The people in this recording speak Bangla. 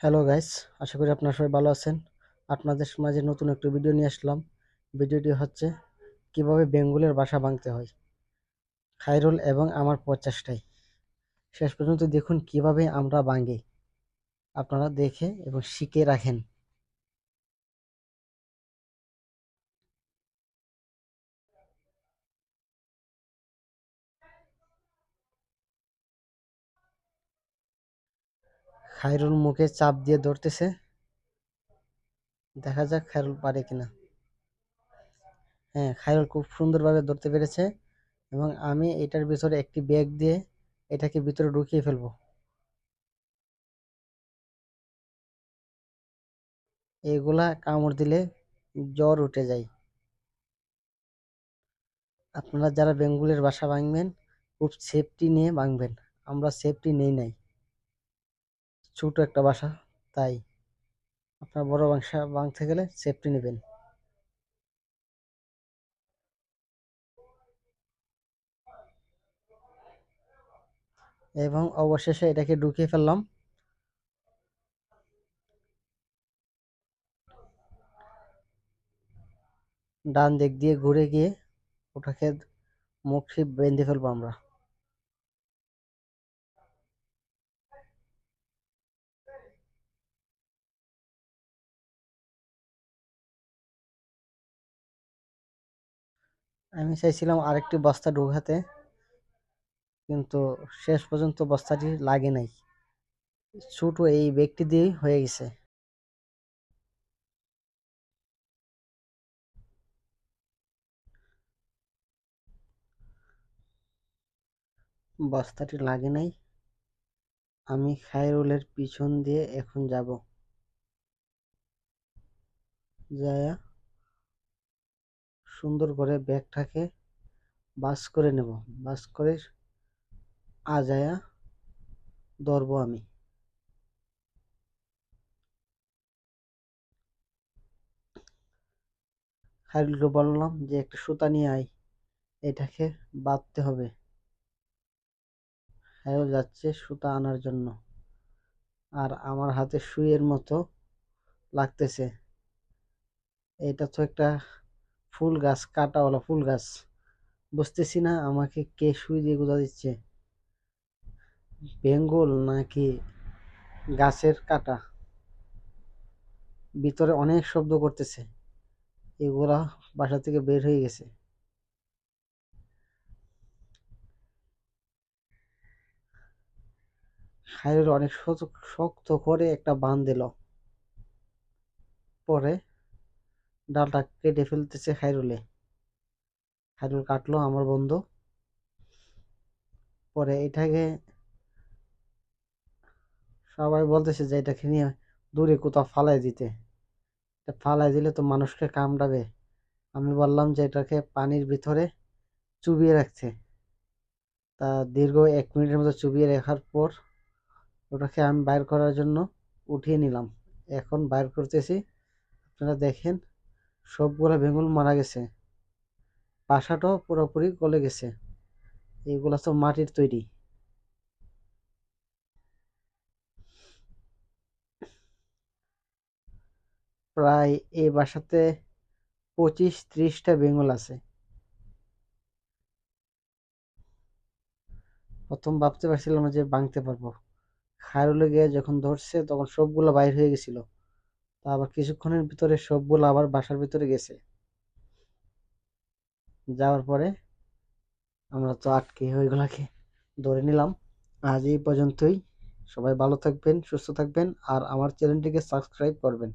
হ্যালো গাইস, আশা করি আপনারা সবাই ভালো আছেন। আপনাদের মাঝে নতুন একটা ভিডিও নিয়ে আসলাম। ভিডিওটি হচ্ছে কিভাবে বেঙ্গলের বাসা ভাঙতে হয়, খায়রুল এবং আমার প্রচেষ্টায়। শেষ পর্যন্ত দেখুন কিভাবে আমরা ভাঙি। আপনারা দেখে এবং শিখে রাখেন। খায়রুল মুখে চাপ দিয়ে ধরতেছে, দেখা যাক খায়রুল পারে কিনা। হ্যাঁ, খায়রুল খুব সুন্দরভাবে ধরতে পেরেছে এবং আমি এটার ভিতরে একটি ব্যাগ দিয়ে এটাকে ভিতরে ঢুকিয়ে ফেলবো। এগুলা কামড় দিলে জ্বর উঠে যায়। আপনারা যারা বেঙ্গলের বাসা ভাঙবেন খুব সেফটি নিয়ে ভাঙবেন। আমরা সেফটি নেই নাই, ছোট একটা বাসা, তাই আপনার বড় বাসা ভাঙতে গেলে সেফটি নেবেন। এবং অবশেষে এটাকে ঢুকিয়ে ফেললাম। ডান দিক দিয়ে ঘুরে গিয়ে ওটাকে মুখে বেঁধে ফেলবো আমরা। আমি চাইছিলাম আরেকটি বস্তা ঢোকাতে, কিন্তু শেষ পর্যন্ত বস্তাটি লাগে নাই, ছোট এই ব্যাগটি দিয়েই হয়ে গেছে। বস্তাটি লাগে নাই। আমি খায়রুলের পিছন দিয়ে এখন যাব, যায় সুন্দর করে ব্যাগটাকে বাস করে নেব। বাস করে আজায়া ধরবো আমি। খায়রুলকে বললাম যে একটা সুতা নিয়ে আয়, এটাকে বাঁধতে হবে। খায়রুল যাচ্ছে সুতা আনার জন্য, আর আমার হাতে সুইয়ের মতো লাগতেছে। এটা তো একটা ফুল গাছ, কাঁটাওয়ালা ফুল গাছ। বুঝতেছি না আমাকে কে সুই দিয়ে গুঁজা দিচ্ছে, বেঙ্গল নাকি গাছের কাঁটা। ভিতরে অনেক শব্দ করতেছে, এগুলা বাসা থেকে বের হয়ে গেছে। খায়রুল অনেক শক্ত করে একটা বাঁধ দিল। পরে ডালটা কেটে ফেলতেছে খায়রুলে। খায়রুল কাটলো আমার বন্ধু। পরে এটাকে সবাই বলতেছে যে এটাকে নিয়ে দূরে কোথাও ফালাই দিতে। এটা ফালাই দিলে তো মানুষকে কামড়াবে। আমি বললাম যে এটাকে পানির ভিতরে চুবিয়ে রাখতে। তা দীর্ঘ 1 মিনিটের মতো চুবিয়ে রাখার পর ওটাকে আমি বাইর করার জন্য উঠিয়ে নিলাম। এখন বাইর করতেছি, আপনারা দেখেন সবগুলা বেঙ্গল মারা গেছে, বাসাটাও পুরোপুরি গলে গেছে। এইগুলা তো মাটির তৈরি। প্রায় এই বাসাতে 25-30টা বেঙ্গল আছে। প্রথম ভাবতে পারছিলাম না যে ভাঙতে পারবো। খায়রুলে গিয়ে যখন ধরছে তখন সবগুলো বাইর হয়ে গেছিল। তা আবার কিছুক্ষণের ভিতরে সবগুলো আবার বাসার ভিতরে গেছে। যাওয়ার পরে আমরা তো আটকে ওইগুলাকে ধরে নিলাম। আজ এই পর্যন্তই। সবাই ভালো থাকবেন, সুস্থ থাকবেন, আর আমার চ্যানেলটিকে সাবস্ক্রাইব করবেন।